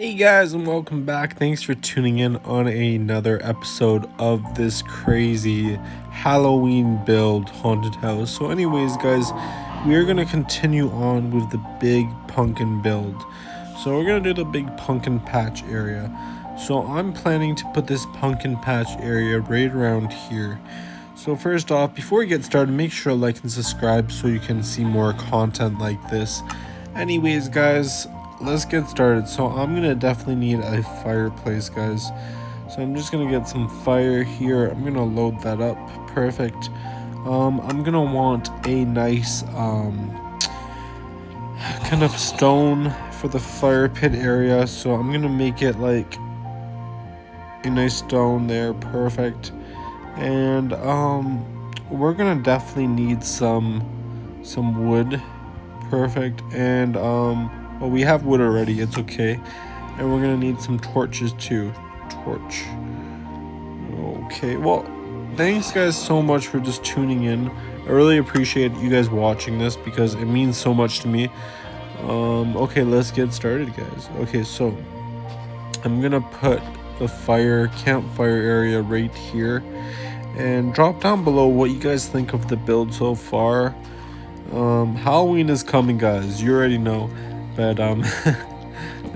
Hey guys, and welcome back. Thanks for tuning in on another episode of this crazy Halloween build haunted house. So, anyways, guys, we are gonna continue on with the big pumpkin build. So, we're gonna do the big pumpkin patch area. So, I'm planning to put this pumpkin patch area right around here. So, first off, before we get started, make sure to like and subscribe so you can see more content like this. Anyways, guys, let's get started. So I'm gonna definitely need a fireplace, guys. So I'm just gonna get some fire here. I'm gonna load that up. Perfect. I'm gonna want a nice kind of stone for the fire pit area. So I'm gonna make it like a nice stone there. Perfect. And we're gonna definitely need some wood. Perfect. And well, we have wood already, it's okay. And we're gonna need some torches too. Torch. Okay, well, thanks guys so much for just tuning in. I really appreciate you guys watching this because it means so much to me. Okay, let's get started, guys. Okay, so I'm gonna put the campfire area right here. And drop down below what you guys think of the build so far. Halloween is coming, guys. You already know. But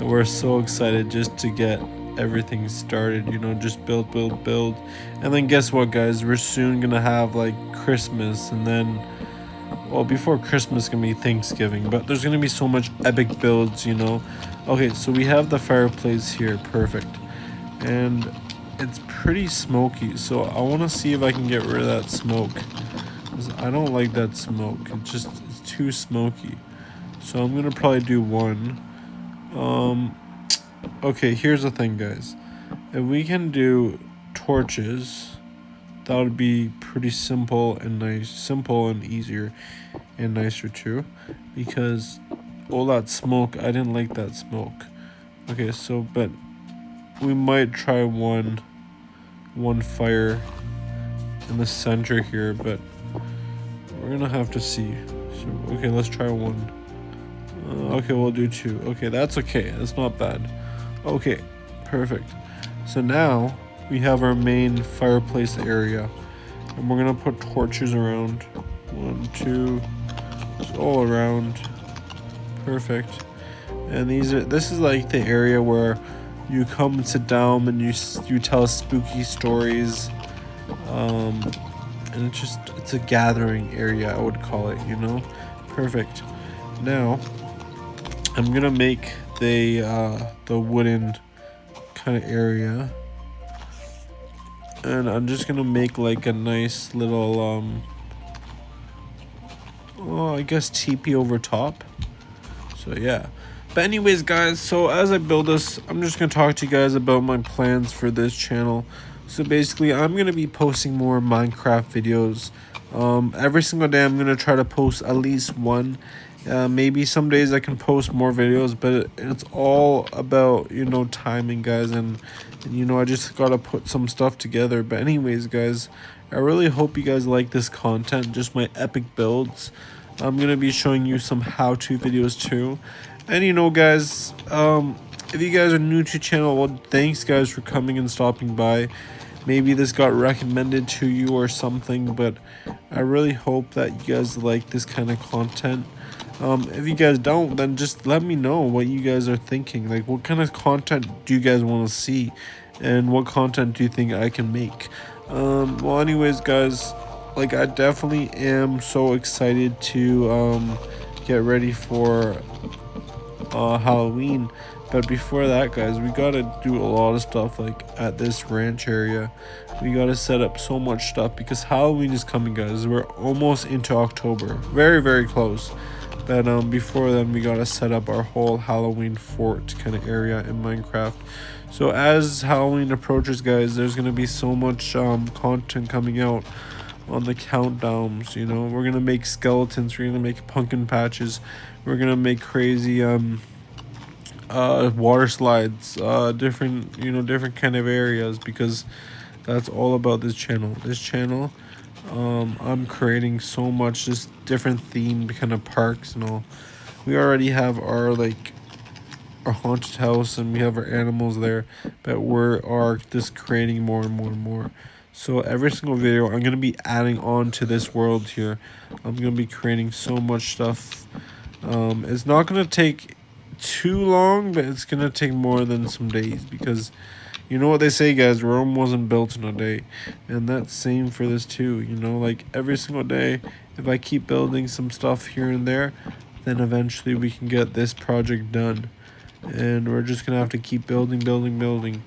we're so excited just to get everything started, just build. And then guess what, guys, we're soon gonna have like Christmas, and then, well, before Christmas gonna be Thanksgiving, but there's gonna be so much epic builds. Okay, so we have the fireplace here. Perfect. And it's pretty smoky, so I want to see if I can get rid of that smoke. I don't like that smoke. It's too smoky. So I'm gonna probably do one. Okay, here's the thing, guys. If we can do torches, that would be pretty simple and easier and nicer too. Because all that smoke, I didn't like that smoke. Okay, so but we might try one fire in the center here, but we're gonna have to see. So okay, let's try one. Okay, we'll do two. Okay, that's okay. That's not bad. Okay, perfect. So now we have our main fireplace area, and we're gonna put torches around. 1, 2, just all around. Perfect. And this is like the area where you come and sit down and you tell spooky stories. And it's a gathering area, I would call it. Perfect. Now I'm gonna make the wooden kind of area, and I'm just gonna make like a nice little I guess teepee over top. So yeah. But anyways, guys, so as I build this, I'm just going to talk to you guys about my plans for this channel. So basically, I'm going to be posting more Minecraft videos. Every single day, I'm going to try to post at least one. Maybe some days I can post more videos, but it's all about, timing, guys. And I just got to put some stuff together. But anyways, guys, I really hope you guys like this content, just my epic builds. I'm going to be showing you some how-to videos too. And guys, if you guys are new to the channel, well, thanks guys for coming and stopping by. Maybe this got recommended to you or something, but I really hope that you guys like this kind of content. If you guys don't, then just let me know what you guys are thinking. Like, what kind of content do you guys want to see, and what content do you think I can make? Well, anyways, guys, like, I definitely am so excited to get ready for Halloween. But before that, guys, we gotta do a lot of stuff. Like at this ranch area, we gotta set up so much stuff because Halloween is coming, guys. We're almost into October, very close. But before then, we gotta set up our whole Halloween fort kind of area in Minecraft. So as Halloween approaches, guys, there's gonna be so much content coming out on the countdowns. We're gonna make skeletons, we're gonna make pumpkin patches, we're gonna make crazy water slides, different kind of areas, because that's all about this channel. I'm creating so much, just different themed kind of parks and all. We already have our like our haunted house and we have our animals there, but we are just creating more and more and more. So every single video I'm gonna be adding on to this world here. I'm gonna be creating so much stuff. It's not gonna take too long, but it's gonna take more than some days, because you know what they say, guys, Rome wasn't built in a day. And that's same for this too, you know, like every single day, if I keep building some stuff here and there, then eventually we can get this project done. And we're just gonna have to keep building, building, building.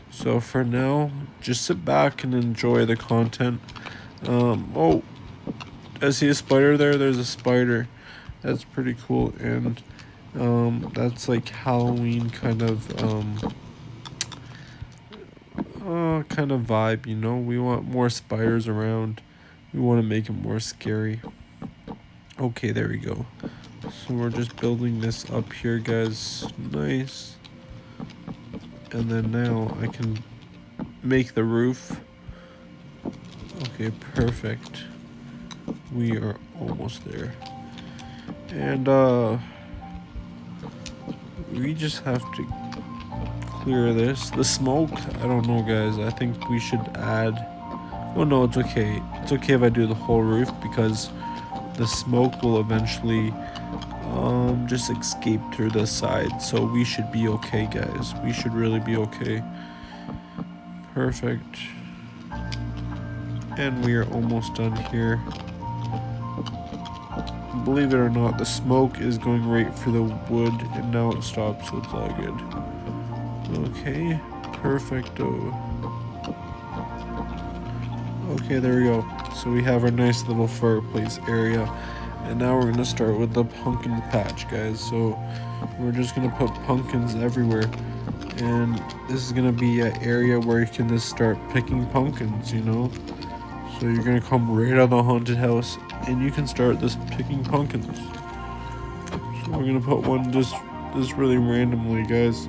So for now, just sit back and enjoy the content. Oh, I see a spider there. There's a spider. That's pretty cool. And that's like Halloween kind of vibe, you know. We want more spiders around. We want to make it more scary. Okay, there we go. So we're just building this up here, guys. Nice. And then now I can make the roof. Okay, perfect. We are almost there. And we just have to clear this. The smoke, I don't know, guys. I think we should add... Oh no, it's okay. It's okay if I do the whole roof, because the smoke will eventually just escape through the side. So we should be okay, guys. We should really be okay. Perfect. And we are almost done here. Believe it or not, the smoke is going right for the wood, and now it stopped, so it's all good. Okay, perfecto. Okay, there we go. So we have our nice little fireplace area, and now we're gonna start with the pumpkin patch, guys. So we're just gonna put pumpkins everywhere, and this is gonna be an area where you can just start picking pumpkins, you know. So you're gonna come right out of the haunted house, and you can start just picking pumpkins. So we're gonna put one just really randomly, guys,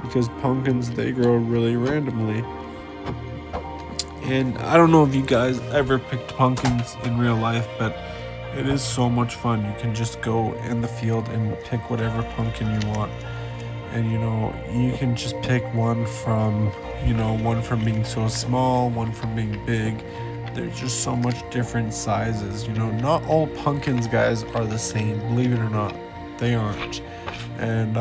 because pumpkins, they grow really randomly. And I don't know if you guys ever picked pumpkins in real life, but it is so much fun. You can just go in the field and pick whatever pumpkin you want. And you know, you can just pick one from, you know, one from being so small, one from being big. There's just so much different sizes, you know. Not all pumpkins, guys, are the same, believe it or not. They aren't. And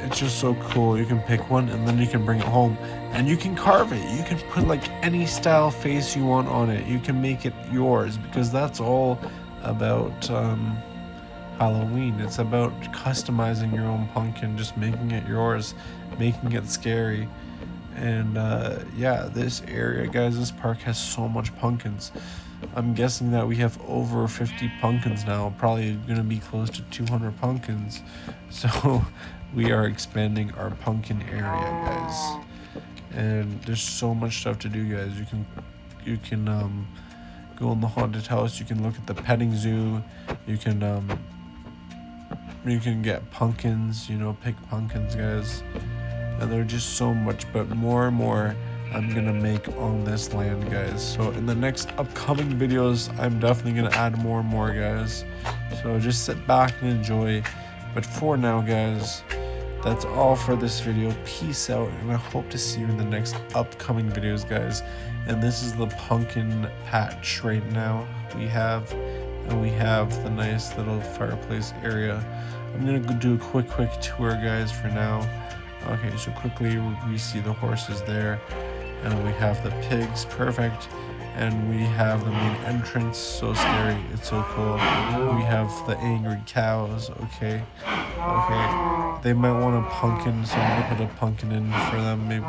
it's just so cool. You can pick one and then you can bring it home and you can carve it. You can put like any style face you want on it. You can make it yours, because that's all about Halloween. It's about customizing your own pumpkin, just making it yours, making it scary. And yeah, this area, guys, this park has so much pumpkins. I'm guessing that we have over 50 pumpkins now, probably gonna be close to 200 pumpkins. So we are expanding our pumpkin area, guys. And there's so much stuff to do, guys. You can go in the haunted house. You can look at the petting zoo. You can get pumpkins. You know, pick pumpkins, guys. And there's just so much, but more and more I'm gonna make on this land, guys. So in the next upcoming videos, I'm definitely gonna add more and more, guys. So just sit back and enjoy. But for now, guys, that's all for this video. Peace out, and I hope to see you in the next upcoming videos, guys. And this is the pumpkin patch right now we have, and we have the nice little fireplace area. I'm gonna go do a quick tour, guys, for now. Okay, so quickly we see the horses there, and we have the pigs, perfect, and we have the main entrance, so scary, it's so cool. We have the angry cows. Okay, they might want a pumpkin, so I'm gonna put a pumpkin in for them, maybe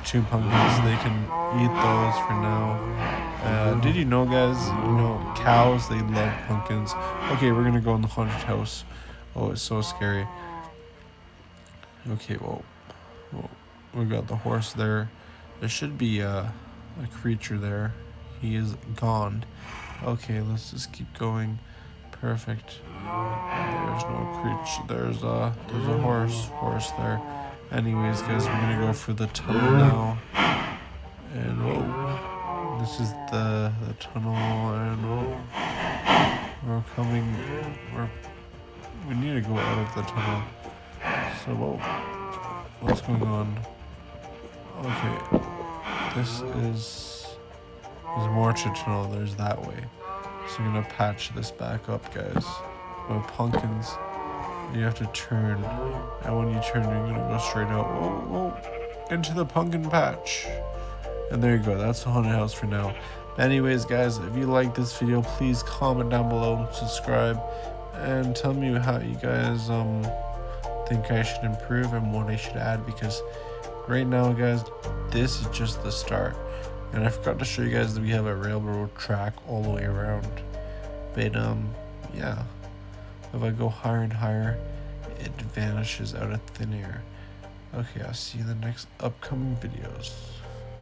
two pumpkins. They can eat those for now. Did you know, guys, you know, cows, they love pumpkins. Okay, we're gonna go in the haunted house. Oh, it's so scary. Okay, well, we got the horse there. There should be a creature there. He is gone. Okay, let's just keep going. Perfect. There's no creature. There's a horse there. Anyways, guys, we're gonna go for the tunnel now. And whoa, this is the tunnel, and whoa, we're coming. we need to go out of the tunnel. So, what's going on? Okay, this is, there's more to tunnel, there's that way. So I'm gonna patch this back up, guys. With pumpkins, you have to turn, and when you turn, you're gonna go straight out, into the pumpkin patch. And there you go, that's the haunted house for now. Anyways, guys, if you like this video, please comment down below, subscribe, and tell me how you guys think I should improve and what I should add, because right now, guys, this is just the start. And I forgot to show you guys that we have a railroad track all the way around. But yeah, if I go higher and higher, it vanishes out of thin air. Okay, I'll see you in the next upcoming videos.